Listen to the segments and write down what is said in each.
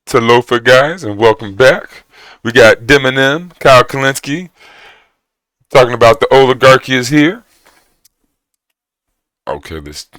to Loafer guys, and welcome back. We got Dim and M, Kyle Kalinske, talking about the oligarchy is here. Okay, let's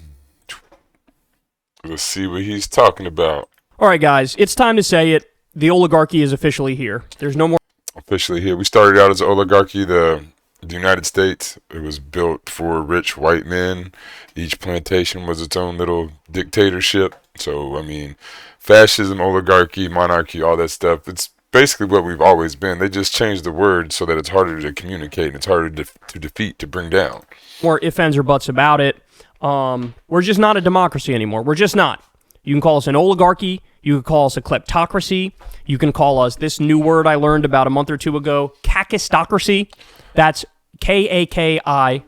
see what he's talking about. All right, guys, it's time to say it. The oligarchy is officially here. There's no more. Officially here. We started out as an oligarchy, the United States. It was built for rich white men. Each plantation was its own little dictatorship. So, I mean, fascism, oligarchy, monarchy, all that stuff, it's basically what we've always been. They just changed the word so that it's harder to communicate and it's harder to defeat, to bring down. More ifs, ands, or buts about it. We're just not a democracy anymore. We're just not. You can call us an oligarchy. You can call us a kleptocracy. You can call us this new word I learned about a month or two ago, kakistocracy. That's K-A-K-I,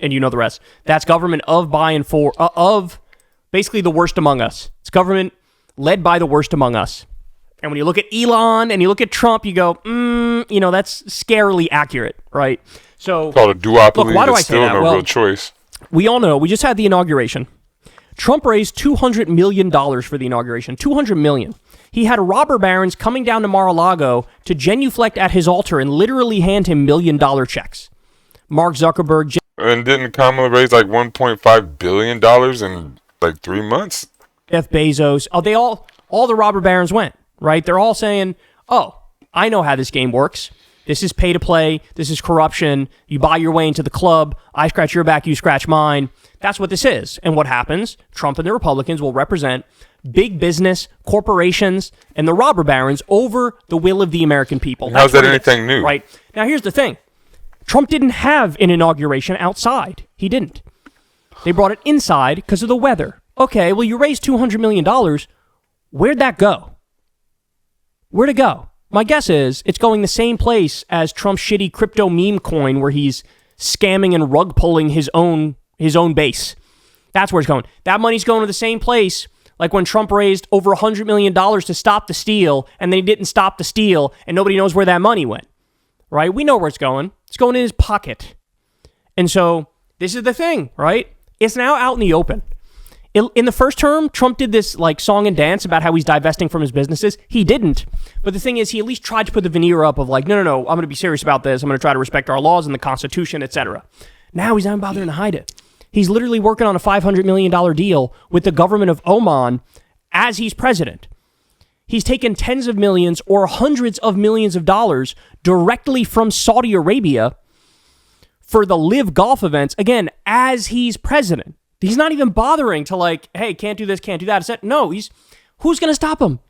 and you know the rest. That's government of, by, and for, of basically the worst among us. It's government led by the worst among us. And when you look at Elon and you look at Trump, you go, that's scarily accurate, right? So, called a duopoly. Look, why do I say still that? No Well, real choice. We all know, we just had the inauguration. Trump raised $200 million for the inauguration. $200 million. He had robber barons coming down to Mar-a-Lago to genuflect at his altar and literally hand him $1 million checks. Mark Zuckerberg. And didn't Kamala raise like $1.5 billion in like 3 months? Jeff Bezos. Oh, all the robber barons went, right? They're all saying, oh, I know how this game works. This is pay to play. This is corruption. You buy your way into the club. I scratch your back, you scratch mine. That's what this is. And what happens? Trump and the Republicans will represent big business, corporations, and the robber barons over the will of the American people. How's that anything new? Right. Now, here's the thing. Trump didn't have an inauguration outside. He didn't. They brought it inside because of the weather. Okay, well, you raised $200 million. Where'd that go? Where'd it go? My guess is it's going the same place as Trump's shitty crypto meme coin where he's scamming and rug pulling his own base. That's where it's going. That money's going to the same place like when Trump raised over $100 million to stop the steal and they didn't stop the steal and nobody knows where that money went. Right? We know where it's going. It's going in his pocket. And so this is the thing, right? It's now out in the open. In the first term, Trump did this like song and dance about how he's divesting from his businesses. He didn't. But the thing is, he at least tried to put the veneer up of like, no, I'm going to be serious about this. I'm going to try to respect our laws and the Constitution, etc. Now he's not bothering to hide it. He's literally working on a $500 million deal with the government of Oman as he's president. He's taken tens of millions or hundreds of millions of dollars directly from Saudi Arabia for the live golf events, again, as he's president. He's not even bothering to like, hey, can't do this, can't do that. No, who's going to stop him?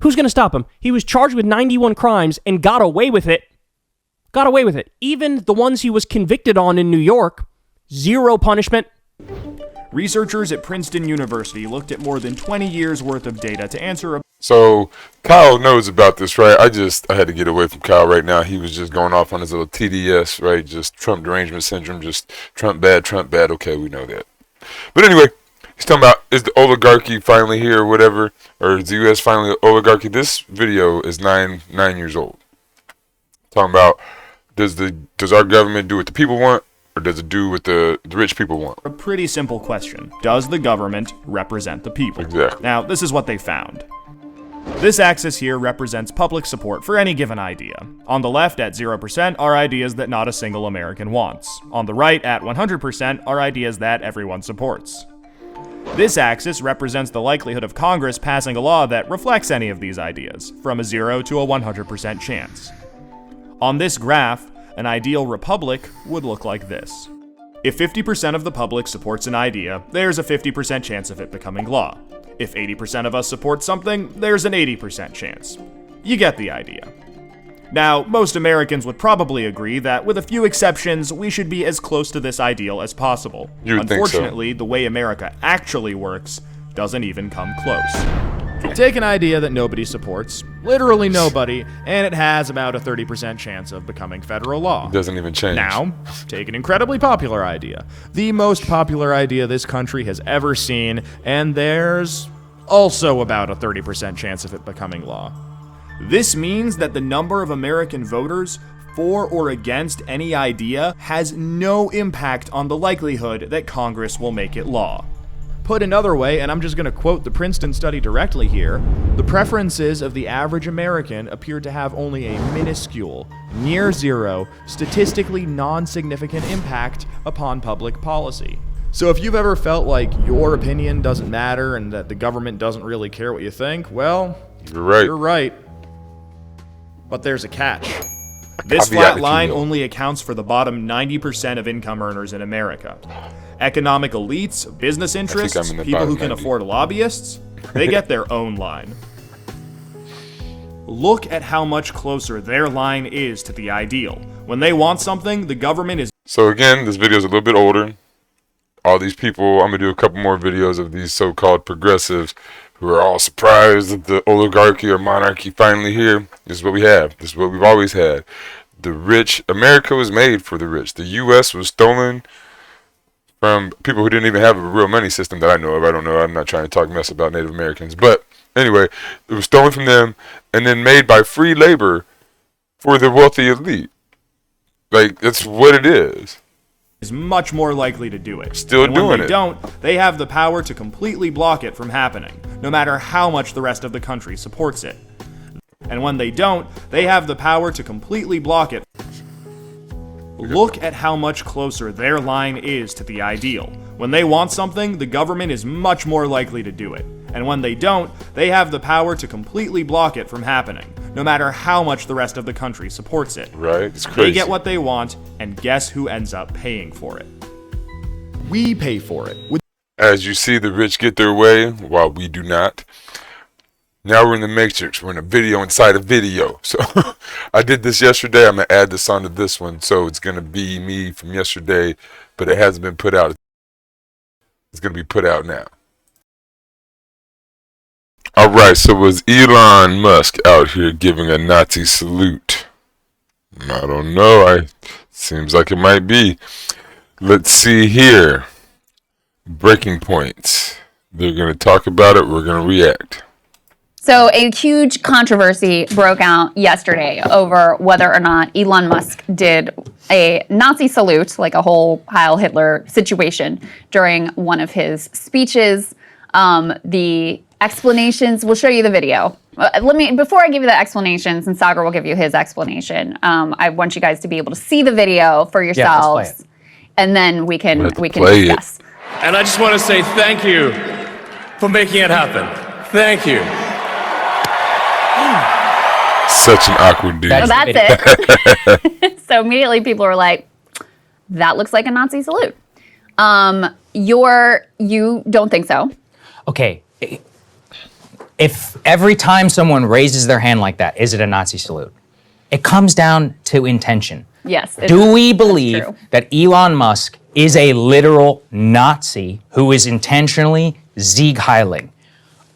Who's going to stop him? He was charged with 91 crimes and got away with it. Got away with it. Even the ones he was convicted on in New York, zero punishment. Researchers at Princeton University looked at more than 20 years worth of data to answer a... So Kyle knows about this, right? I had to get away from Kyle right now. He was just going off on his little TDS, right? Just Trump derangement syndrome, just Trump bad. Okay, we know that. But anyway, he's talking about, is the oligarchy finally here or whatever? Or is the U.S. finally oligarchy? This video is nine years old. Talking about, does our government do what the people want? Or does it do what the rich people want? A pretty simple question. Does the government represent the people? Exactly. Now, this is what they found. This axis here represents public support for any given idea. On the left, at 0%, are ideas that not a single American wants. On the right, at 100%, are ideas that everyone supports. This axis represents the likelihood of Congress passing a law that reflects any of these ideas, from a 0 to a 100% chance. On this graph, an ideal republic would look like this. If 50% of the public supports an idea, there's a 50% chance of it becoming law. If 80% of us support something, there's an 80% chance. You get the idea. Now, most Americans would probably agree that, with a few exceptions, we should be as close to this ideal as possible. Unfortunately, the way America actually works doesn't even come close. Take an idea that nobody supports, literally nobody, and it has about a 30% chance of becoming federal law. It doesn't even change. Now, take an incredibly popular idea. The most popular idea this country has ever seen, and there's also about a 30% chance of it becoming law. This means that the number of American voters for or against any idea has no impact on the likelihood that Congress will make it law. Put another way, and I'm just going to quote the Princeton study directly here, the preferences of the average American appear to have only a minuscule, near zero, statistically non-significant impact upon public policy. So if you've ever felt like your opinion doesn't matter and that the government doesn't really care what you think, well, You're right. you're right. But there's a catch. This flat line only accounts for the bottom 90% of income earners in America. Economic elites, business interests, people who can afford lobbyists, they get their own line. Look at how much closer their line is to the ideal. When they want something, the government is... So again, this video is a little bit older. All these people, I'm going to do a couple more videos of these so-called progressives who are all surprised that the oligarchy or monarchy finally here. This is what we have. This is what we've always had. The rich, America was made for the rich. The U.S. was stolen from people who didn't even have a real money system that I know of. I don't know. I'm not trying to talk mess about Native Americans. But anyway, it was stolen from them and then made by free labor for the wealthy elite. Like, that's what it is. Much more likely to do it. Still and doing when they it. don't, they have the power to completely block it from happening, no matter how much the rest of the country supports it. And when they don't, they have the power to completely block it. Look at how much closer their line is to the ideal. When they want something, the government is much more likely to do it. And when they don't, they have the power to completely block it from happening, no matter how much the rest of the country supports it. Right? It's crazy. They get what they want, and guess who ends up paying for it? We pay for it. As you see, the rich get their way while we do not. Now we're in the matrix. We're in a video inside a video. So I did this yesterday. I'm going to add this onto this one. So it's going to be me from yesterday, but it hasn't been put out. It's going to be put out now. All right. So was Elon Musk out here giving a Nazi salute? I don't know. Seems like it might be. Let's see here. Breaking points. They're going to talk about it. We're going to react. So a huge controversy broke out yesterday over whether or not Elon Musk did a Nazi salute, like a whole Heil Hitler situation, during one of his speeches. The explanations, we'll show you the video. Before I give you the explanations, and Sagar will give you his explanation, I want you guys to be able to see the video for yourselves, let's play it. And then we can discuss. And I just want to say thank you for making it happen. Thank you. Such an awkward dude. So that's it. So immediately people were like, that looks like a Nazi salute. You don't think so? Okay, if every time someone raises their hand like that, is it a Nazi salute? It comes down to intention. Yes. Do we believe that Elon Musk is a literal Nazi who is intentionally Sieg Heiling?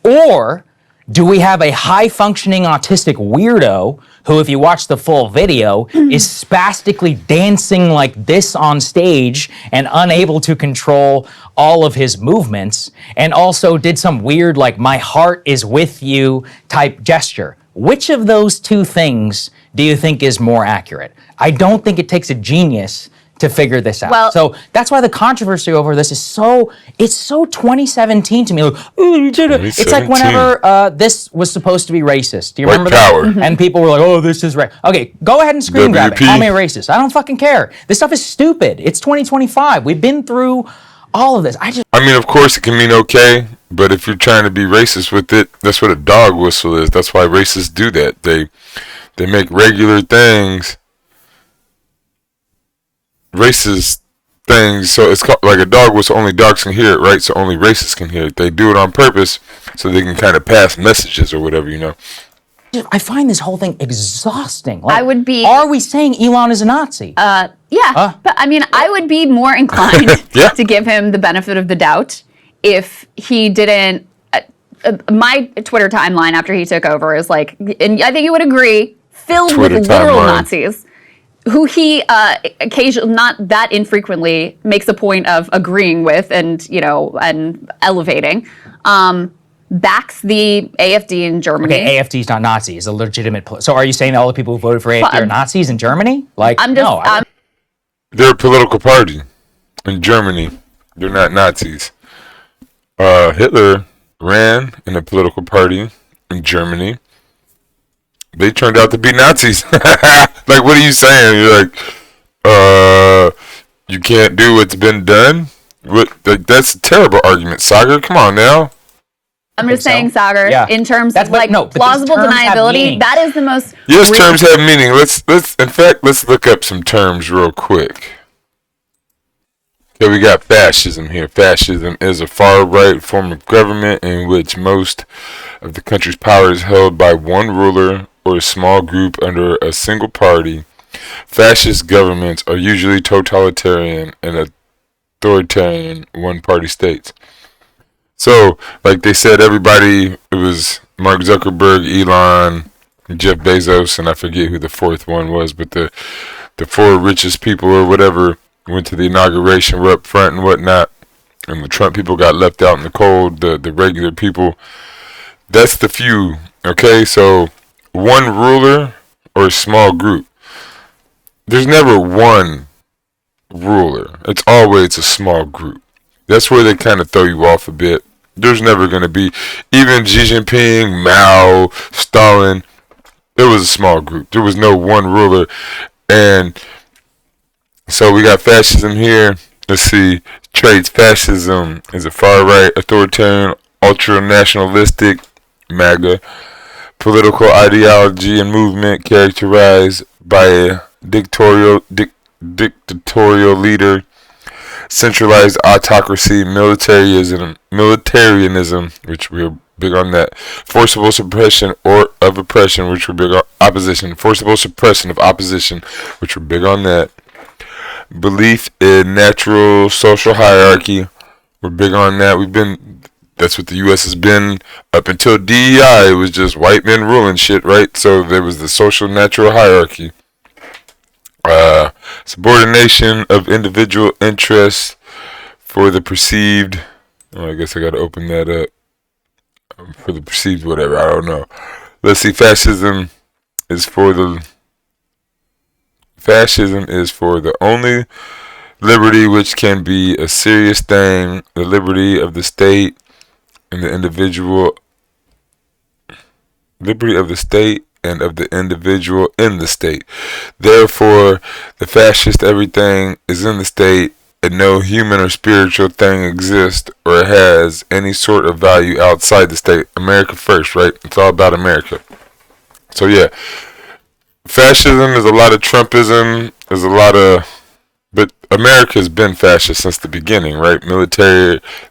Or do we have a high-functioning autistic weirdo who, if you watch the full video, is spastically dancing like this on stage and unable to control all of his movements, and also did some weird, like, my heart is with you type gesture? Which of those two things do you think is more accurate? I don't think it takes a genius to figure this out. Well, so that's why the controversy over this is so 2017 to me. Like, oh, you did it. It's like whenever this was supposed to be racist. Do you remember that? And people were like, oh, this is right. Okay, go ahead and screen grab it. Call me a racist. I don't fucking care. This stuff is stupid. It's 2025. We've been through all of this. I mean, of course it can mean okay, but if you're trying to be racist with it, that's what a dog whistle is. That's why racists do that. They make regular things racist things, so it's called, like a dog whistle, only dogs can hear it, right? So only racists can hear it. They do it on purpose so they can kind of pass messages or whatever, you know. I find this whole thing exhausting. Like, I would be. Are we saying Elon is a Nazi? Yeah, but I mean, I would be more inclined to give him the benefit of the doubt if he didn't. My Twitter timeline after he took over is like, and I think you would agree, filled with literal Nazis, who he occasionally, not that infrequently, makes a point of agreeing with and elevating. Backs the AfD in Germany. Okay, AfD is not Nazi. It's a legitimate. So are you saying that all the people who voted for AfD are Nazis in Germany? Like, they're a political party in Germany. They're not Nazis. Hitler ran in a political party in Germany. They turned out to be Nazis. Like, what are you saying? You're like, you can't do what's been done? What? Like, that's a terrible argument, Sagar. Come on now. I'm just saying, Sagar, Yeah. in terms That's of what- like no, but these plausible terms have deniability, meaning. that is the most. Yes, real- terms have meaning. Let's look up some terms real quick. Okay, we got fascism here. Fascism is a far-right form of government in which most of the country's power is held by one ruler or a small group under a single party. Fascist governments are usually totalitarian and authoritarian one-party states. So, like they said, everybody, it was Mark Zuckerberg, Elon, Jeff Bezos, and I forget who the fourth one was, but the four richest people or whatever went to the inauguration, were up front and whatnot, and the Trump people got left out in the cold, the regular people. That's the few, okay? So, one ruler or a small group. There's never one ruler. It's always a small group. That's where they kind of throw you off a bit. There's never going to be, even Xi Jinping, Mao, Stalin, it was a small group. There was no one ruler. And so we got fascism here. Let's see. Traits. Fascism is a far-right, authoritarian, ultra-nationalistic, MAGA, political ideology and movement characterized by a dictatorial leader, centralized autocracy, militarism, which we're big on that, forcible suppression or of oppression, which we're big on, opposition, forcible suppression of opposition, which we're big on that, belief in natural social hierarchy, we're big on that. That's what the U.S. has been up until DEI. It was just white men ruling shit, right? So there was the social natural hierarchy. Subordination of individual interests for the perceived. Oh, I guess I got to open that up. For the perceived whatever. I don't know. Let's see. Fascism is for the only liberty which can be a serious thing, the liberty of the state and the individual, liberty of the state and of the individual in the state. Therefore, the fascist everything is in the state and no human or spiritual thing exists or has any sort of value outside the state. America first, right? It's all about America. So yeah, fascism is a lot of Trumpism, there's a lot of, but America's been fascist since the beginning, right?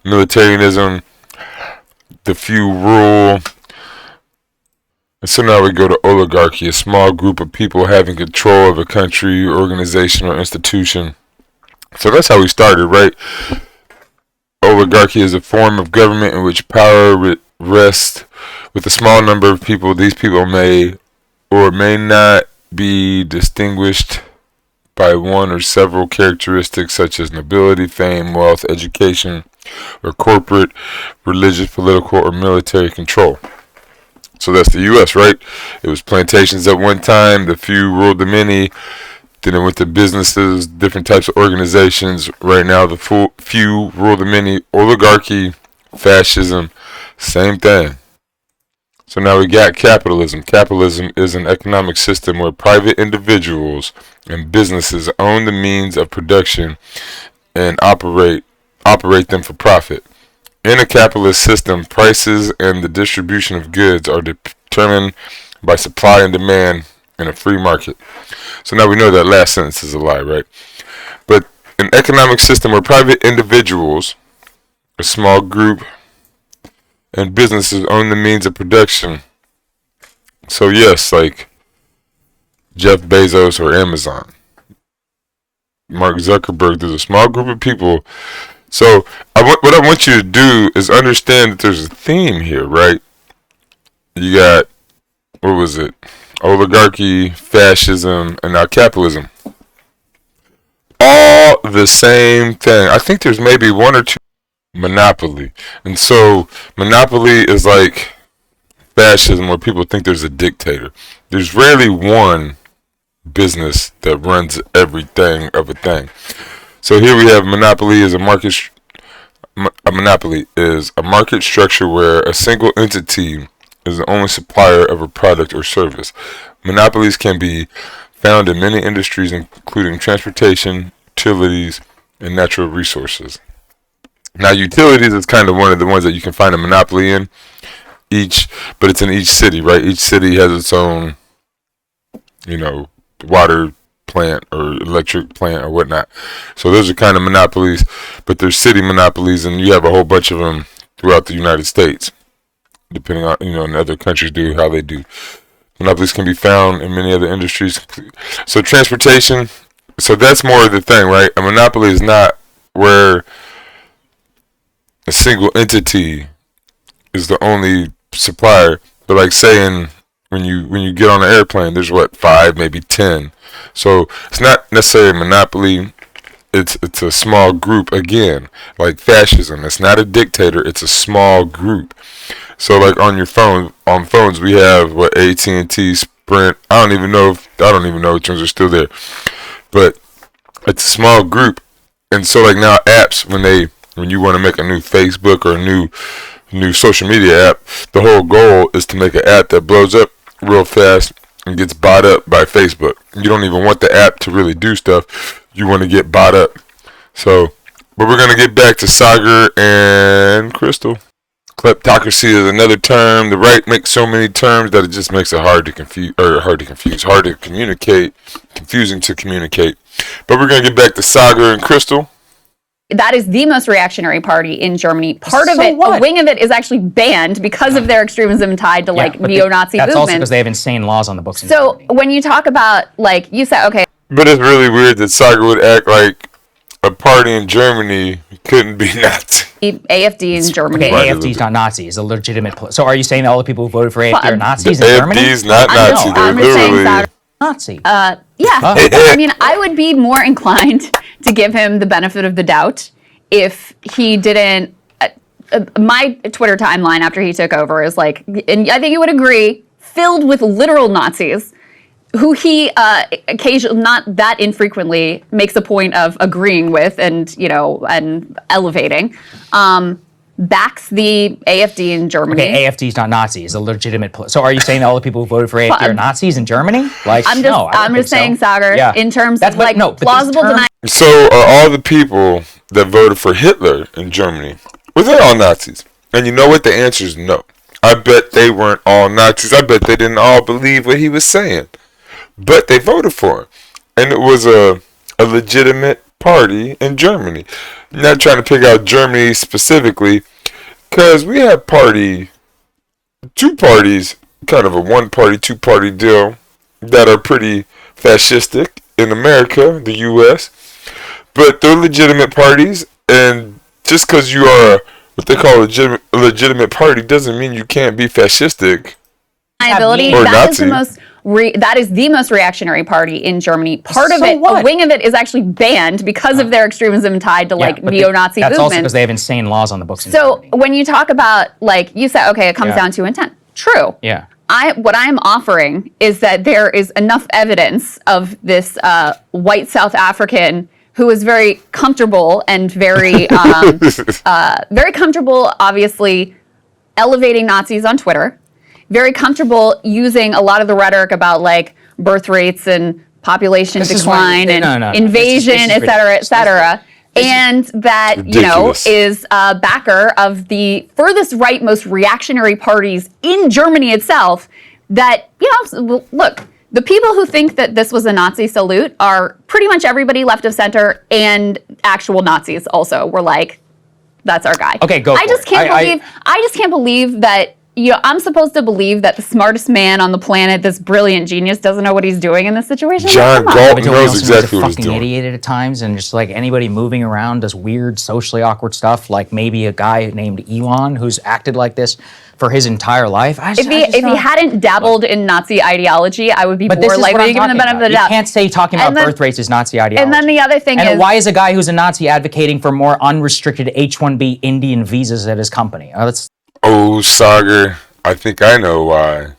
Militarism, the few rule. And so now we go to oligarchy, a small group of people having control of a country, organization, or institution. So that's how we started, right? Oligarchy is a form of government in which power rests with a small number of people. These people may or may not be distinguished by one or several characteristics such as nobility, fame, wealth, education, or corporate, religious, political, or military control. So that's the U.S., right? It was plantations at one time. The few ruled the many. Then it went to businesses, different types of organizations. Right now, the few rule the many. Oligarchy, fascism, same thing. So now we got capitalism. Capitalism is an economic system where private individuals and businesses own the means of production and operate them for profit. In a capitalist system, prices and the distribution of goods are determined by supply and demand in a free market. So now we know that last sentence is a lie, right? But an economic system where private individuals, a small group, and businesses own the means of production. So yes, like Jeff Bezos or Amazon, Mark Zuckerberg, there's a small group of people. So what I want you to do is understand that there's a theme here, right? You got, what was it? Oligarchy, fascism, and now capitalism. All the same thing. I think there's maybe one or two. Monopoly. And so monopoly is like fascism where people think there's a dictator. There's rarely one business that runs everything of a thing. So here we have monopoly as a market a monopoly is a market structure where a single entity is the only supplier of a product or service. Monopolies can be found in many industries, including transportation, utilities, and natural resources. Now, utilities is kind of one of the ones that you can find a monopoly in but it's in each city, right? Each city has its own, water plant or electric plant or whatnot. So those are kind of monopolies, but there's city monopolies, and you have a whole bunch of them throughout the United States, depending on, and other countries do how they do. Monopolies can be found in many other industries. So transportation, so that's more of the thing, right? A monopoly is not where a single entity is the only supplier, but like saying when you get on an airplane, there's 5, maybe 10. So it's not necessarily a monopoly. It's a small group, again, like fascism. It's not a dictator. It's a small group. So like on phones we have AT&T, Sprint. I don't even know which ones are still there, but it's a small group. And so like now apps, when you want to make a new Facebook or a new social media app, the whole goal is to make an app that blows up real fast and gets bought up by Facebook. You don't even want the app to really do stuff. You want to get bought up. So, but we're going to get back to Sagar and Crystal. Kleptocracy is another term. The right makes so many terms that it just makes it hard to communicate, confusing to communicate. But we're going to get back to Sagar and Crystal. That is the most reactionary party in Germany. Part of it, what? a wing of it, is actually banned because of their extremism tied to neo-Nazi movements. That's also because they have insane laws on the books. So when you talk about, you said, okay. But it's really weird that Sagar would act like a party in Germany couldn't be Nazi. AFD in Germany. Okay, AFD is not Nazi. It's a legitimate. So are you saying that all the people who voted for AFD are Nazis in Germany? AFD is not Nazi. They're literally Nazi. Yeah. I mean, I would be more inclined to give him the benefit of the doubt if he didn't. My Twitter timeline after he took over is and I think you would agree, filled with literal Nazis who he occasionally, not that infrequently, makes a point of agreeing with and elevating. Backs the AFD in Germany. Okay, AFD is not Nazi. It's a legitimate. So are you saying that all the people who voted for AFD are Nazis in Germany? I'm just saying, Sagar, in terms of plausible denial. So are all the people that voted for Hitler in Germany, were they all Nazis? And you know what? The answer is no. I bet they weren't all Nazis. I bet they didn't all believe what he was saying. But they voted for him. And it was a legitimate party in Germany. I'm not trying to pick out Germany specifically, because we have two parties, kind of a one-party, two-party deal that are pretty fascistic in America, the U.S., but they're legitimate parties, and just because you are what they call a legitimate party doesn't mean you can't be fascistic or Nazi. That is the most reactionary party in Germany. Part of it, a wing of it, is actually banned because of their extremism tied to neo-Nazi movements. That's also because they have insane laws on the books. So when you talk about, you said, okay, it comes down to intent. True. Yeah. What I'm offering is that there is enough evidence of this white South African who is very comfortable and very comfortable, obviously, elevating Nazis on Twitter. Very comfortable using a lot of the rhetoric about birth rates and population decline and invasion, et cetera, and that is a backer of the furthest right, most reactionary parties in Germany itself. That look, the people who think that this was a Nazi salute are pretty much everybody left of center, and actual Nazis also were that's our guy. Okay, go. I just can't believe that. I'm supposed to believe that the smartest man on the planet, this brilliant genius, doesn't know what he's doing in this situation? John Galt knows exactly what he's doing. Fucking idiot at times, and just anybody moving around does weird, socially awkward stuff. Like maybe a guy named Elon who's acted like this for his entire life. If he hadn't dabbled in Nazi ideology, I would be more likely to give him the benefit of the doubt. You can't say talking about birth rates is Nazi ideology. And then the other thing is, why is a guy who's a Nazi advocating for more unrestricted H-1B Indian visas at his company? Oh, Sagar, I think I know why.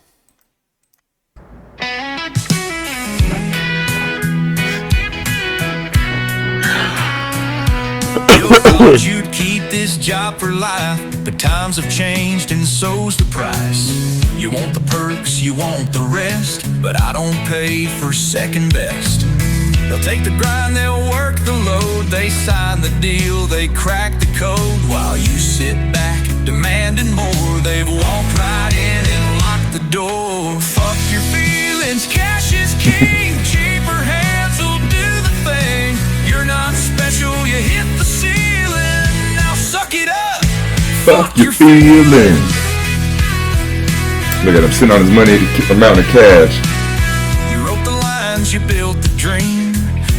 You thought you'd keep at this job for life, but times have changed and so's the price. You want the perks, you want the rest, but I don't pay for second best. They'll take the grind, they'll work the load, they sign the deal, they crack the code, while you sit back demanding more. They've walked right in and locked the door. Fuck your feelings, cash is king. Cheaper hands will do the thing. You're not special, you hit the ceiling. Now suck it up. Fuck your feelings. Look at him sitting on his money, amount of cash. You wrote the lines, you built the dream,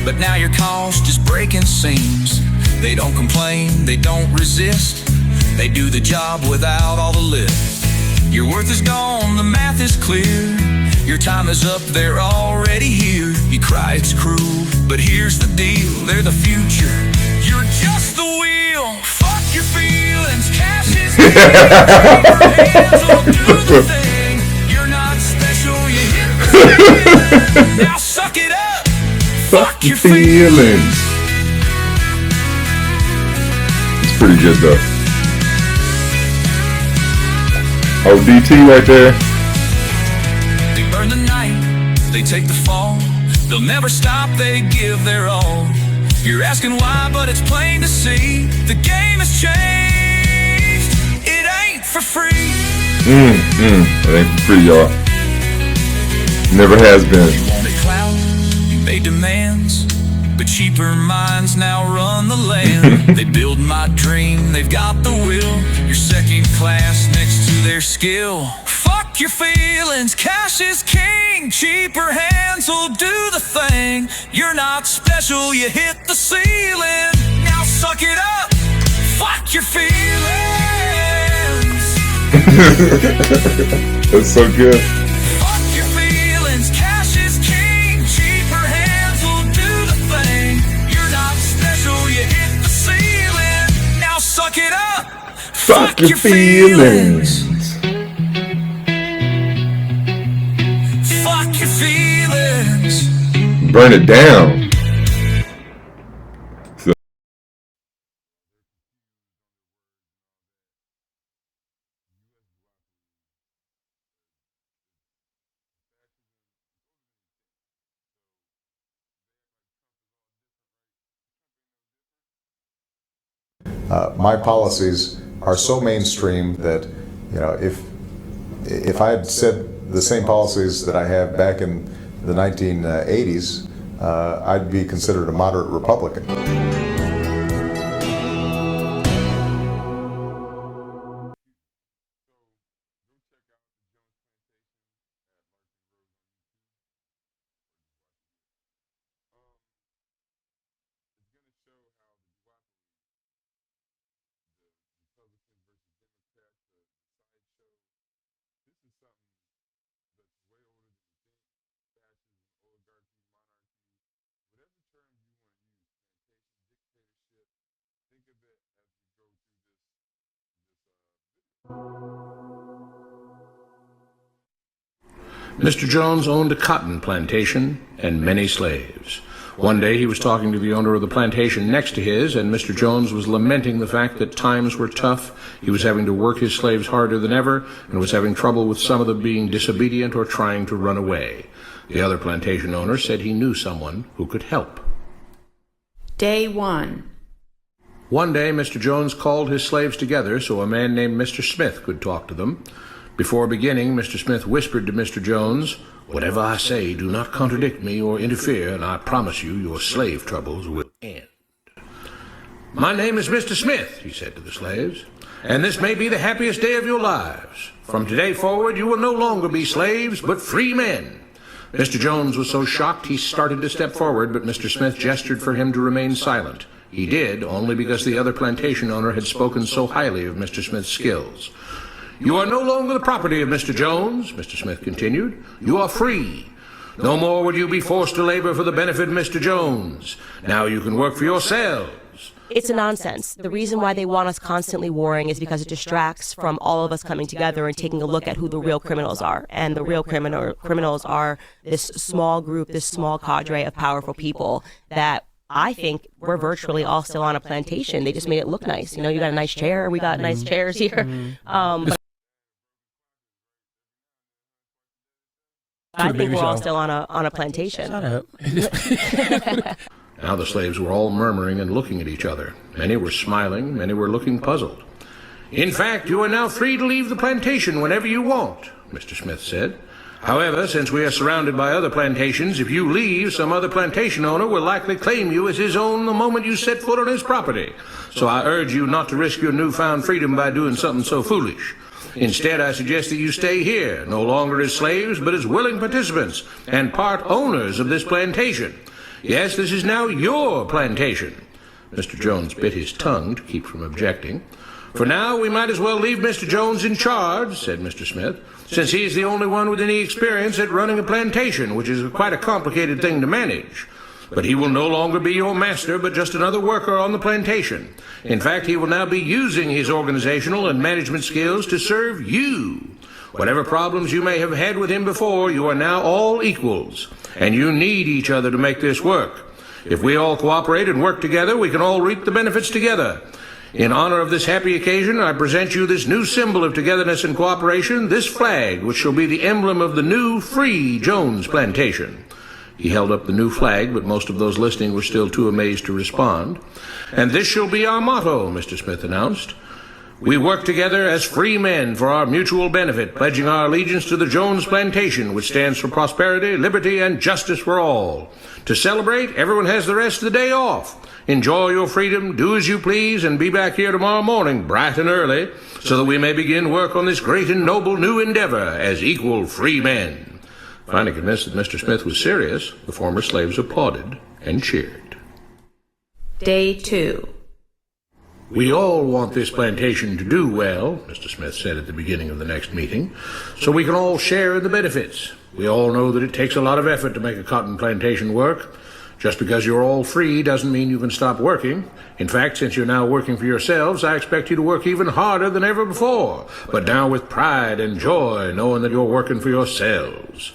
but now your cost is breaking seams. They don't complain, they don't resist. They do the job without all the lift. Your worth is gone, the math is clear. Your time is up, they're already here. You cry it's cruel, but here's the deal. They're the future, you're just the wheel. Fuck your feelings, cash is king. Hands will do the thing. You're not special, you hit the ceiling. Now suck it up. Fuck your feelings. It's pretty good though. Oh, DT right there. They burn the night, they take the fall. They'll never stop, they give their all. You're asking why, but it's plain to see. The game has changed. It ain't for free. It ain't for free, y'all. Never has been. You wanted clout, you made demands, but cheaper minds now run the land. They build my dream, they've got the will. You're second class next to their skill. Fuck your feelings, cash is king. Cheaper hands will do the thing. You're not special, you hit the ceiling. Now suck it up. Fuck your feelings. That's so good. Fuck your feelings, cash is king. Cheaper hands will do the thing. You're not special, you hit the ceiling. Now suck it up. Fuck your feelings. Fuck your feelings. Burn it down. So. My policies are so mainstream that, you know, if I had said the same policies that I have back in the 1980s, I'd be considered a moderate Republican. Mr. Jones owned a cotton plantation and many slaves. One day he was talking to the owner of the plantation next to his, and Mr. Jones was lamenting the fact that times were tough. He was having to work his slaves harder than ever, and was having trouble with some of them being disobedient or trying to run away. The other plantation owner said he knew someone who could help. Day 1. One day, Mr. Jones called his slaves together so a man named Mr. Smith could talk to them. Before beginning, Mr. Smith whispered to Mr. Jones, "Whatever I say, do not contradict me or interfere, and I promise you your slave troubles will end." "My name is Mr. Smith," he said to the slaves, "and this may be the happiest day of your lives. From today forward, you will no longer be slaves, but free men." Mr. Jones was so shocked he started to step forward, but Mr. Smith gestured for him to remain silent. He did, only because the other plantation owner had spoken so highly of Mr. Smith's skills. "You are no longer the property of Mr. Jones," Mr. Smith continued. "You are free. No more will you be forced to labor for the benefit of Mr. Jones. Now you can work for yourselves." It's a nonsense. The reason why they want us constantly warring is because it distracts from all of us coming together and taking a look at who the real criminals are. And the real criminals are this small group, this small cadre of powerful people that I think we're virtually all still on a plantation. They just made it look nice. You know, you got a nice chair. We got nice chairs here. But I think we're all still on a plantation. Shut up. Now the slaves were all murmuring and looking at each other. Many were smiling, many were looking puzzled. "In fact, you are now free to leave the plantation whenever you want," Mr. Smith said. "However, since we are surrounded by other plantations, if you leave, some other plantation owner will likely claim you as his own the moment you set foot on his property. So I urge you not to risk your newfound freedom by doing something so foolish. Instead, I suggest that you stay here, no longer as slaves, but as willing participants and part owners of this plantation. Yes, this is now your plantation." Mr. Jones bit his tongue to keep from objecting. "For now, we might as well leave Mr. Jones in charge," said Mr. Smith, "since he is the only one with any experience at running a plantation, which is quite a complicated thing to manage. But he will no longer be your master, but just another worker on the plantation. In fact, he will now be using his organizational and management skills to serve you. Whatever problems you may have had with him before, you are now all equals, and you need each other to make this work. If we all cooperate and work together, we can all reap the benefits together. In honor of this happy occasion, I present you this new symbol of togetherness and cooperation, this flag, which shall be the emblem of the new, free Jones plantation." He held up the new flag, but most of those listening were still too amazed to respond. "And this shall be our motto," Mr. Smith announced. "We work together as free men for our mutual benefit, pledging our allegiance to the Jones plantation, which stands for prosperity, liberty, and justice for all. To celebrate, everyone has the rest of the day off. Enjoy your freedom, do as you please, and be back here tomorrow morning, bright and early, so that we may begin work on this great and noble new endeavor as equal free men." Finally convinced that Mr. Smith was serious, the former slaves applauded and cheered. Day 2. "We all want this plantation to do well," Mr. Smith said at the beginning of the next meeting, "so we can all share in the benefits. We all know that it takes a lot of effort to make a cotton plantation work. Just because you're all free doesn't mean you can stop working. In fact, since you're now working for yourselves, I expect you to work even harder than ever before, but now with pride and joy, knowing that you're working for yourselves.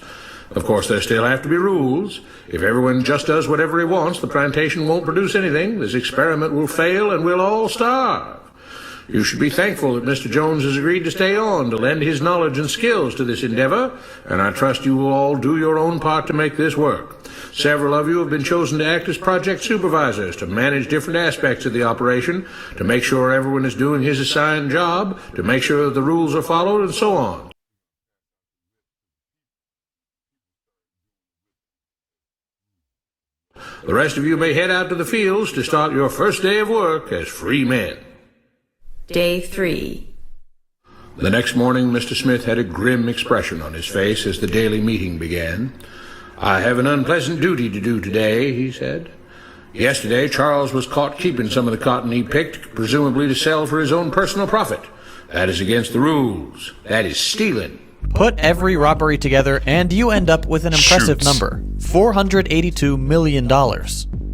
Of course, there still have to be rules. If everyone just does whatever he wants, the plantation won't produce anything. This experiment will fail and we'll all starve. You should be thankful that Mr. Jones has agreed to stay on to lend his knowledge and skills to this endeavor, and I trust you will all do your own part to make this work. Several of you have been chosen to act as project supervisors to manage different aspects of the operation, to make sure everyone is doing his assigned job, to make sure that the rules are followed, and so on. The rest of you may head out to the fields to start your first day of work as free men." Day 3. The next morning, Mr. Smith had a grim expression on his face as the daily meeting began. "I have an unpleasant duty to do today," he said. "Yesterday, Charles was caught keeping some of the cotton he picked, presumably to sell for his own personal profit. That is against the rules. That is stealing." Put every robbery together and you end up with an impressive number, $482 million.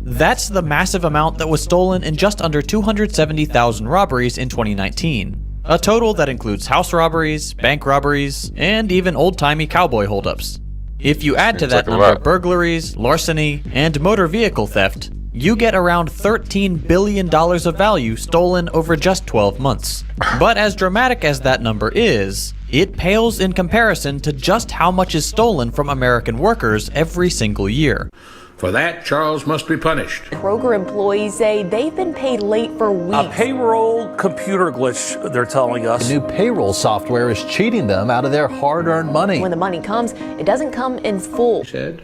That's the massive amount that was stolen in just under 270,000 robberies in 2019. A total that includes house robberies, bank robberies, and even old-timey cowboy holdups. If you add to that number burglaries, larceny, and motor vehicle theft, you get around $13 billion of value stolen over just 12 months. But as dramatic as that number is, it pales in comparison to just how much is stolen from American workers every single year. For that, Charles must be punished. Kroger employees say they've been paid late for weeks. A payroll computer glitch, they're telling us. The new payroll software is cheating them out of their hard-earned money. When the money comes, it doesn't come in full. He said.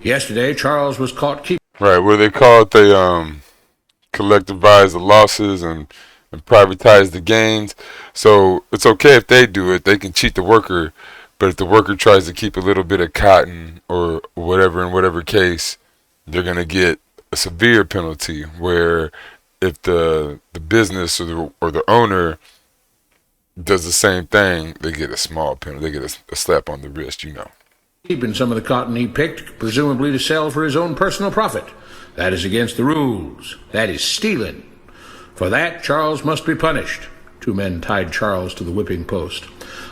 Yesterday, Charles was caught keeping... Right, where they call it, they collectivize the losses and privatize the gains. So it's okay if they do it, they can cheat the worker, but if the worker tries to keep a little bit of cotton or whatever, in whatever case, they're going to get a severe penalty, where if the business or the owner does the same thing, they get a small penalty, they get a slap on the wrist, Keeping some of the cotton he picked, presumably to sell for his own personal profit. That is against the rules. That is stealing. For that, Charles must be punished. Two men tied Charles to the whipping post.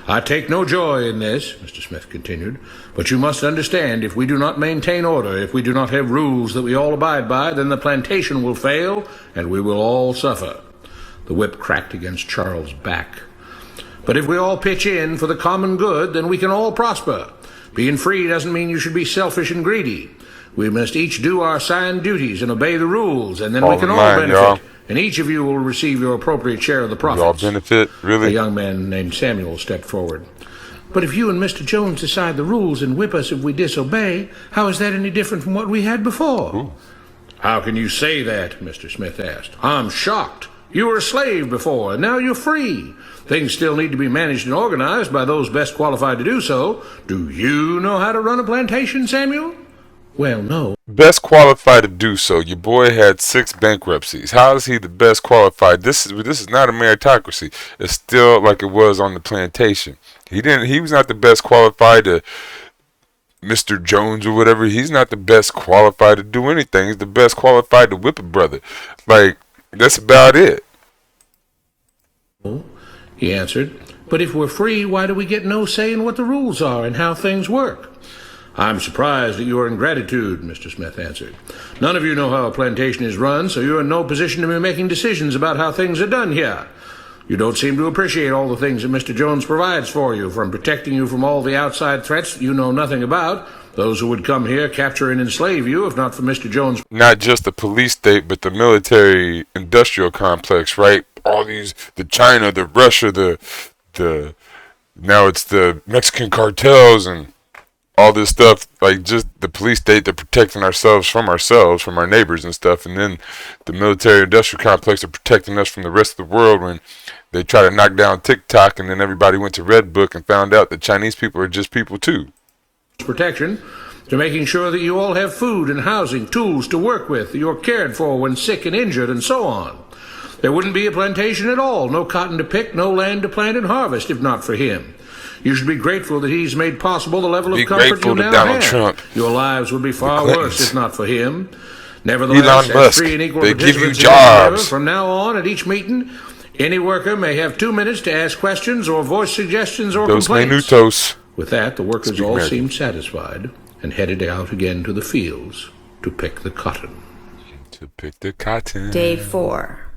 I take no joy in this, Mr. Smith continued, but you must understand, if we do not maintain order, if we do not have rules that we all abide by, then the plantation will fail, and we will all suffer. The whip cracked against Charles' back. But if we all pitch in for the common good, then we can all prosper. Being free doesn't mean you should be selfish and greedy. We must each do our assigned duties and obey the rules, and then we can all benefit. Y'all. And each of you will receive your appropriate share of the profits. Y'all benefit, really? A young man named Samuel stepped forward. But if you and Mr. Jones decide the rules and whip us if we disobey, how is that any different from what we had before? Ooh. How can you say that? Mr. Smith asked. I'm shocked. You were a slave before, and now you're free. Things still need to be managed and organized by those best qualified to do so. Do you know how to run a plantation, Samuel? Well, no. Best qualified to do so. Your boy had 6 bankruptcies. How is he the best qualified? This is not a meritocracy. It's still like it was on the plantation. He was not the best qualified to Mr. Jones or whatever. He's not the best qualified to do anything. He's the best qualified to whip a brother. Like, that's about it. He answered. But if we're free, why do we get no say in what the rules are and how things work? I'm surprised at your ingratitude, Mr. Smith answered. None of you know how a plantation is run, so you're in no position to be making decisions about how things are done here. You don't seem to appreciate all the things that Mr. Jones provides for you, from protecting you from all the outside threats that you know nothing about, those who would come here, capture and enslave you, if not for Mr. Jones. Not just the police state, but the military industrial complex, right? All these, the China, the Russia, the now it's the Mexican cartels and all this stuff, like just the police state, they're protecting ourselves, from our neighbors and stuff, and then the military industrial complex are protecting us from the rest of the world when they try to knock down TikTok, and then everybody went to Red Book and found out that Chinese people are just people too. Protection, to making sure that you all have food and housing, tools to work with, that you're cared for when sick and injured, and so on. There wouldn't be a plantation at all, no cotton to pick, no land to plant and harvest, if not for him. You should be grateful that he's made possible the level of comfort you now have. Trump. Your lives would be far worse if not for him. Nevertheless, Elon Musk, free and equal they give you participants jobs. From now on, at each meeting, any worker may have 2 minutes to ask questions or voice suggestions or complaints. Minutos. With that, the workers all seemed satisfied and headed out again to the fields to pick the cotton. To pick the cotton. Day 4.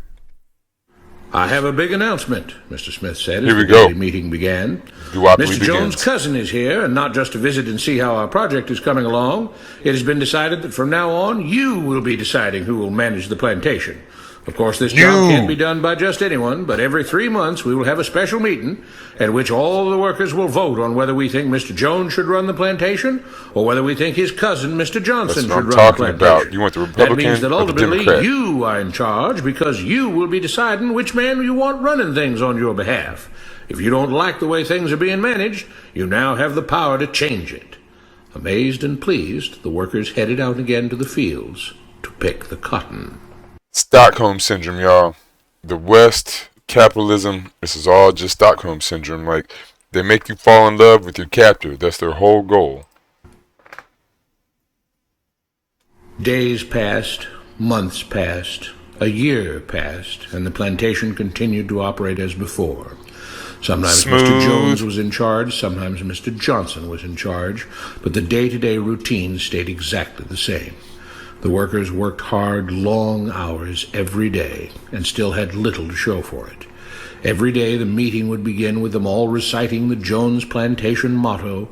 I have a big announcement, Mr. Smith said as the daily meeting began. Duopoly Mr. Jones' cousin is here, and not just to visit and see how our project is coming along. It has been decided that from now on, you will be deciding who will manage the plantation. Of course, this job can't be done by just anyone, but every 3 months we will have a special meeting at which all the workers will vote on whether we think Mr. Jones should run the plantation or whether we think his cousin, Mr. Johnson, should run the plantation. About. You want the Republican that means that ultimately or the Democrat? You are in charge because you will be deciding which man you want running things on your behalf. If you don't like the way things are being managed, you now have the power to change it. Amazed and pleased, the workers headed out again to the fields to pick the cotton. Stockholm syndrome, y'all. The West, capitalism, this is all just Stockholm syndrome. Like, they make you fall in love with your captor. That's their whole goal. Days passed, months passed, a year passed, and the plantation continued to operate as before. Sometimes Mr. Jones was in charge, sometimes Mr. Johnson was in charge, but the day-to-day routine stayed exactly the same. The workers worked hard, long hours every day, and still had little to show for it. Every day the meeting would begin with them all reciting the Jones Plantation motto,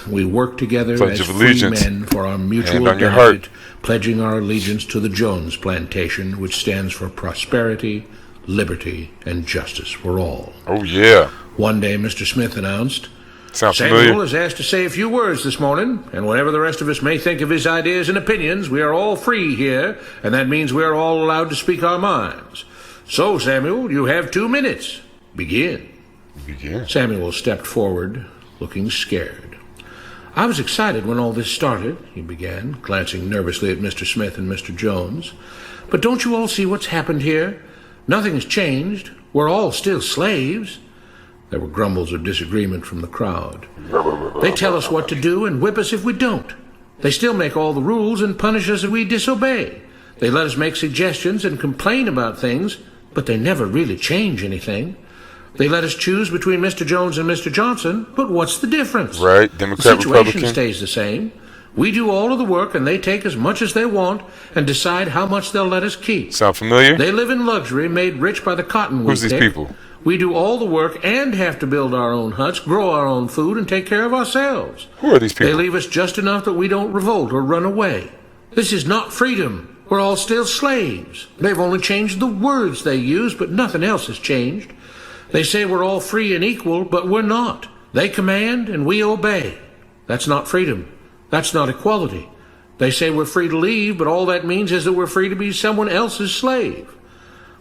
"We work together as free men for our mutual benefit, pledging our allegiance to the Jones Plantation, which stands for prosperity, liberty, and justice for all." Oh, yeah. One day Mr. Smith announced, Samuel familiar? Is asked to say a few words this morning, and whatever the rest of us may think of his ideas and opinions, we are all free here, and that means we are all allowed to speak our minds. So, Samuel, you have 2 minutes. Begin. Samuel stepped forward, looking scared. "I was excited when all this started," he began, glancing nervously at Mr. Smith and Mr. Jones. "But don't you all see what's happened here? Nothing has changed. We're all still slaves." There were grumbles of disagreement from the crowd. "They tell us what to do and whip us if we don't. They still make all the rules and punish us if we disobey. They let us make suggestions and complain about things, but they never really change anything. They let us choose between Mr. Jones and Mr. Johnson, but what's the difference? Right, The Democrat, situation Republican. stays the same. We do all of the work, and they take as much as they want and decide how much they'll let us keep. Sound familiar? They live in luxury, made rich by the cotton we Who's these pick. people? We do all the work and have to build our own huts, grow our own food, and take care of ourselves. Who are these people? They leave us just enough that we don't revolt or run away. This is not freedom. We're all still slaves. They've only changed the words they use, but nothing else has changed. They say we're all free and equal, but we're not. They command and we obey. That's not freedom. That's not equality. They say we're free to leave, but all that means is that we're free to be someone else's slave.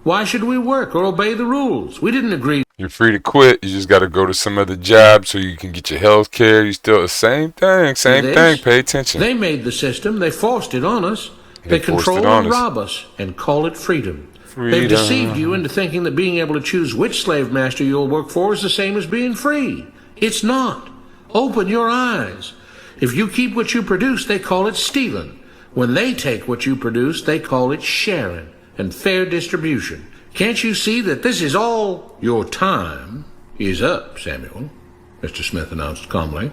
Why should we work or obey the rules? We didn't agree. You're free to quit. You just got to go to some other job so you can get your health care. You still the same thing. Same thing. Pay attention. They made the system. They forced it on us. They control and rob us and call it freedom. They've deceived you into thinking that being able to choose which slave master you'll work for is the same as being free. It's not. Open your eyes. If you keep what you produce, they call it stealing. When they take what you produce, they call it sharing and fair distribution. Can't you see that this is all? Your time is up, Samuel, Mr. Smith announced calmly.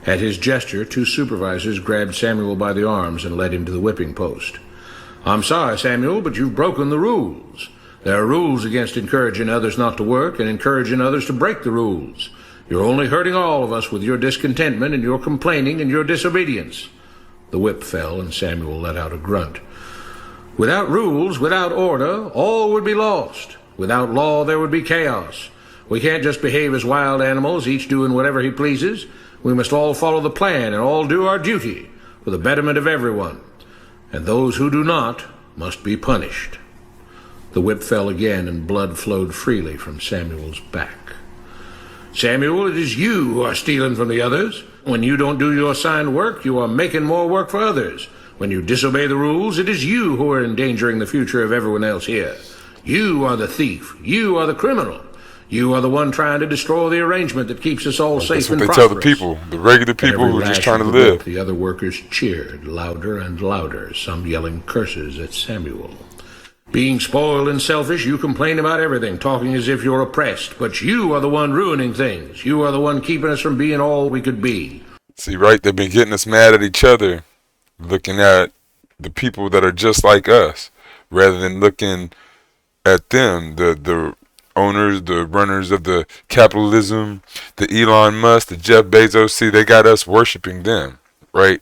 At his gesture, two supervisors grabbed Samuel by the arms and led him to the whipping post. I'm sorry, Samuel, but you've broken the rules. There are rules against encouraging others not to work and encouraging others to break the rules. You're only hurting all of us with your discontentment and your complaining and your disobedience. The whip fell and Samuel let out a grunt. Without rules, without order, all would be lost. Without law, there would be chaos. We can't just behave as wild animals, each doing whatever he pleases. We must all follow the plan and all do our duty for the betterment of everyone. And those who do not must be punished. The whip fell again and blood flowed freely from Samuel's back. Samuel, it is you who are stealing from the others. When you don't do your assigned work, you are making more work for others. When you disobey the rules, it is you who are endangering the future of everyone else here. You are the thief. You are the criminal. You are the one trying to destroy the arrangement that keeps us all safe and prosperous. That's what they tell the people, the regular people who are just trying to live. The other workers cheered louder and louder, some yelling curses at Samuel. Being spoiled and selfish, you complain about everything, talking as if you're oppressed. But you are the one ruining things. You are the one keeping us from being all we could be. See, right? They've been getting us mad at each other, looking at the people that are just like us, rather than looking at them, the owners, the runners of the capitalism, the Elon Musk, the Jeff Bezos. See, they got us worshiping them, right?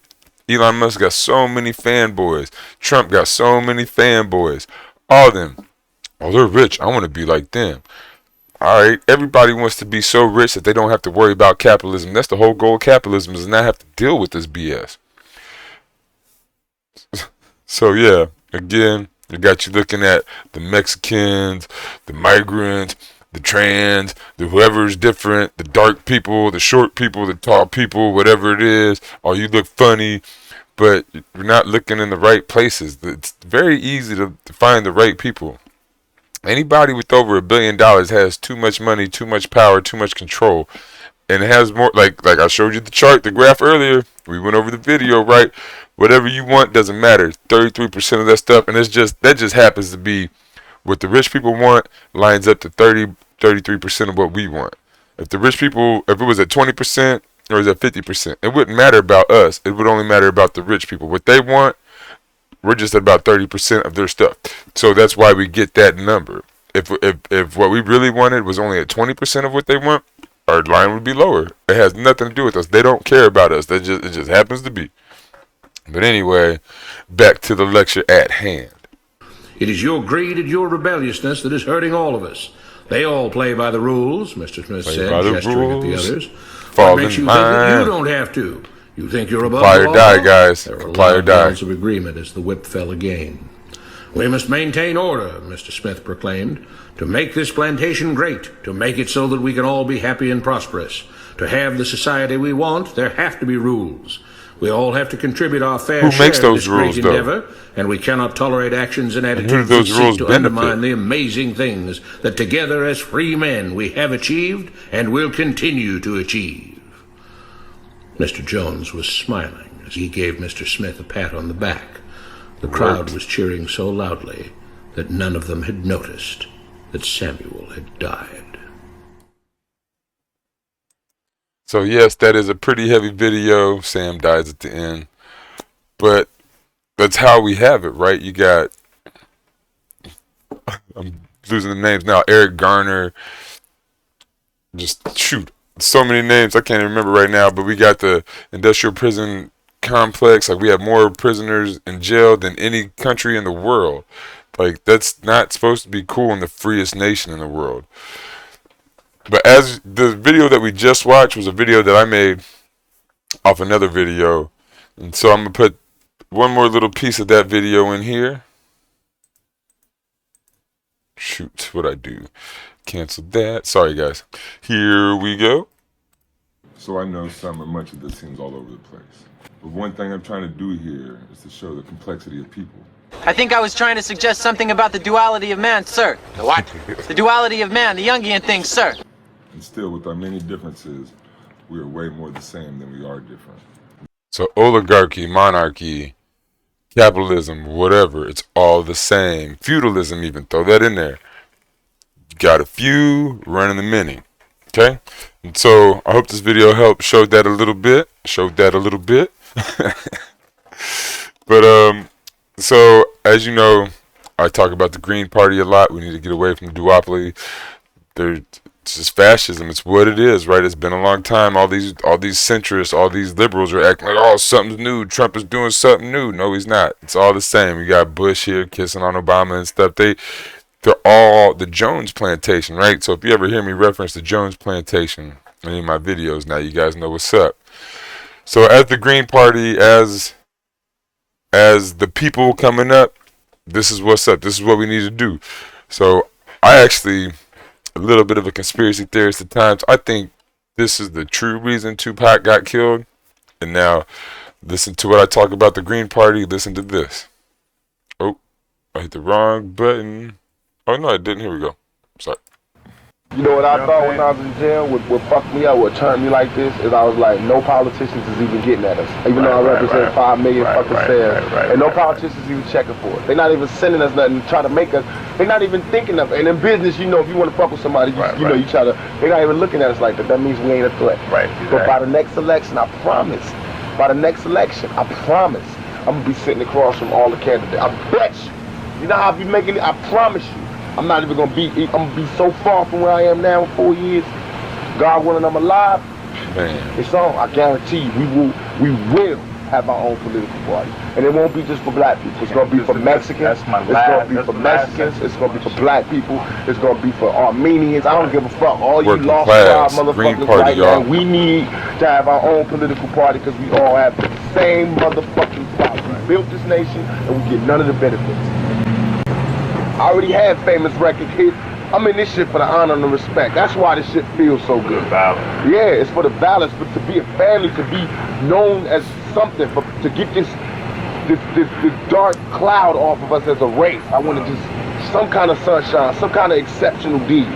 Elon Musk got so many fanboys. Trump got so many fanboys. All of them. Oh, they're rich. I want to be like them. All right. Everybody wants to be so rich that they don't have to worry about capitalism. That's the whole goal of capitalism, is not have to deal with this BS. So, yeah, again, it got you looking at the Mexicans, the migrants, the trans, the whoever's different, the dark people, the short people, the tall people, whatever it is. Oh, you look funny. But you're not looking in the right places. It's very easy to find the right people. Anybody with over $1 billion has too much money, too much power, too much control. And it has more, like I showed you the chart, the graph earlier. We went over the video, right? Whatever you want doesn't matter. 33% of that stuff. And that just happens to be what the rich people want lines up to 33% of what we want. If the rich people, if it was at 20%, or is that 50%? It wouldn't matter about us. It would only matter about the rich people. What they want, we're just at about 30% of their stuff. So that's why we get that number. If what we really wanted was only at 20% of what they want, our line would be lower. It has nothing to do with us. They don't care about us. It just happens to be. But anyway, back to the lecture at hand. It is your greed and your rebelliousness that is hurting all of us. They all play by the rules, Mr. Smith said, gesturing at the others. What makes you think that you don't have to? You think you're above the law? Comply or die, guys. Comply or die. Of agreement as the whip fell again. We must maintain order, Mr. Smith proclaimed, to make this plantation great, to make it so that we can all be happy and prosperous. To have the society we want, there have to be rules. We all have to contribute our fair share of this great endeavor, and we cannot tolerate actions and attitudes that seek to undermine the amazing things that together as free men we have achieved and will continue to achieve. Mr. Jones was smiling as he gave Mr. Smith a pat on the back. The crowd was cheering so loudly that none of them had noticed that Samuel had died. So yes, that is a pretty heavy video. Sam dies at the end. But that's how we have it, right? You got, I'm losing the names now, Eric Garner, just shoot, so many names I can't even remember right now, but we got the industrial prison complex. Like, we have more prisoners in jail than any country in the world. Like, that's not supposed to be cool in the freest nation in the world. But as the video that we just watched was a video that I made off another video, and so I'm gonna put one more little piece of that video in here. Shoot, what'd I do? Cancel that. Sorry, guys. Here we go. So I know some or much of this seems all over the place. But one thing I'm trying to do here is to show the complexity of people. I think I was trying to suggest something about the duality of man, sir. The what? The duality of man, the Jungian thing, sir. And still, with our many differences, we are way more the same than we are different. So oligarchy, monarchy, capitalism, whatever, it's all the same. Feudalism even, throw that in there. Got a few running the many. Okay? And so I hope this video helped showed that a little bit. But so as you know, I talk about the Green Party a lot. We need to get away from the duopoly. It's just fascism. It's what it is, right? It's been a long time. All these centrists, all these liberals are acting like, oh, something's new. Trump is doing something new. No, he's not. It's all the same. You got Bush here kissing on Obama and stuff. They're all the Jones plantation, right? So if you ever hear me reference the Jones plantation in any of my videos, now you guys know what's up. So as the Green Party, as the people coming up, this is what's up. This is what we need to do. So I actually, a little bit of a conspiracy theorist at times, I think this is the true reason Tupac got killed. And now listen to what I talk about the Green Party. Listen to this. Oh, I hit the wrong button. Oh, no, I didn't. Here we go. Sorry. You know what I thought when I was in jail? What fucked me up, what turned me like this, is I was like, no politicians is even getting at us. Even though I represent 5 million fucking shares. And no politicians even checking for it. They're not even sending us nothing, trying to make us, they're not even thinking of it. And in business, you know, if you want to fuck with somebody, you try to, they're not even looking at us like that. That means we ain't a threat. But by the next election, I promise, I'm going to be sitting across from all the candidates. I bet you. You know how I be making it? I promise you. I'm not even gonna be. I'm gonna be so far from where I am now in 4 years. God willing, I'm alive. Man. It's on. I guarantee you, we will have our own political party, and it won't be just for black people. It's gonna be for Mexicans. It's gonna be for Mexicans. It's gonna be for black people. It's gonna be for Armenians. I don't give a fuck. All you lost job motherfuckers right now. We need to have our own political party because we all have the same motherfucking problem. We built this nation, and we get none of the benefits. I already had famous record hits. I'm in this shit for the honor and the respect. That's why this shit feels so good. Yeah, it's for the balance, but to be a family, to be known as something, to get this dark cloud off of us as a race. I want to just some kind of sunshine, some kind of exceptional deed.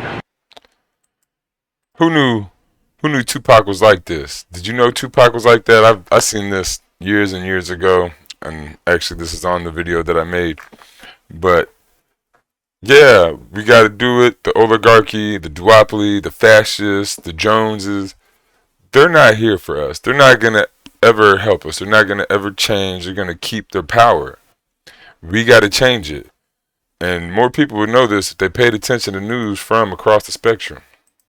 Who knew Tupac was like this? Did you know Tupac was like that? I seen this years and years ago, and actually this is on the video that I made. But yeah, we got to do it. The oligarchy, the duopoly, the fascists, the Joneses, they're not here for us. They're not going to ever help us. They're not going to ever change. They're going to keep their power. We got to change it. And more people would know this if they paid attention to news from across the spectrum.